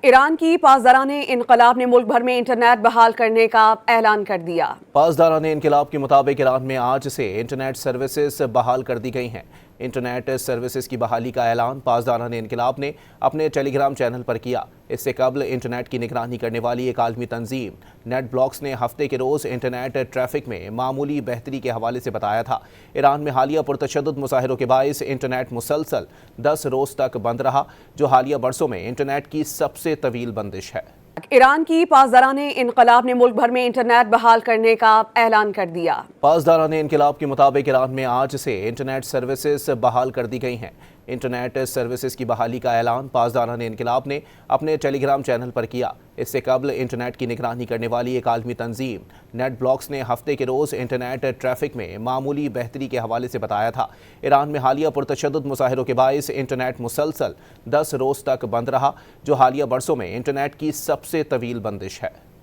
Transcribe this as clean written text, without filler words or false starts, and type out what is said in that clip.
ایران کی پاسداران انقلاب نے ملک بھر میں انٹرنیٹ بحال کرنے کا اعلان کر دیا۔ پاسداران انقلاب کے مطابق ایران میں آج سے انٹرنیٹ سروسز بحال کر دی گئی ہیں۔ انٹرنیٹ سروسز کی بحالی کا اعلان پاسداران انقلاب نے اپنے ٹیلی گرام چینل پر کیا۔ اس سے قبل انٹرنیٹ کی نگرانی کرنے والی ایک عالمی تنظیم نیٹ بلاکس نے ہفتے کے روز انٹرنیٹ ٹریفک میں معمولی بہتری کے حوالے سے بتایا تھا۔ ایران میں حالیہ پرتشدد مظاہروں کے باعث انٹرنیٹ مسلسل 10 روز تک بند رہا، جو حالیہ برسوں میں انٹرنیٹ کی سب سے طویل بندش ہے۔ ایران کی پاسداران انقلاب نے ملک بھر میں انٹرنیٹ بحال کرنے کا اعلان کر دیا۔ پاسداران انقلاب کے مطابق ایران میں آج سے انٹرنیٹ سروسز بحال کر دی گئی ہیں۔ انٹرنیٹ سروسز کی بحالی کا اعلان پاسداران انقلاب نے اپنے ٹیلی گرام چینل پر کیا۔ اس سے قبل انٹرنیٹ کی نگرانی کرنے والی ایک عالمی تنظیم نیٹ بلاکس نے ہفتے کے روز انٹرنیٹ ٹریفک میں معمولی بہتری کے حوالے سے بتایا تھا۔ ایران میں حالیہ پرتشدد مظاہروں کے باعث انٹرنیٹ مسلسل 10 روز تک بند رہا، جو حالیہ برسوں میں انٹرنیٹ کی سب سے طویل بندش ہے۔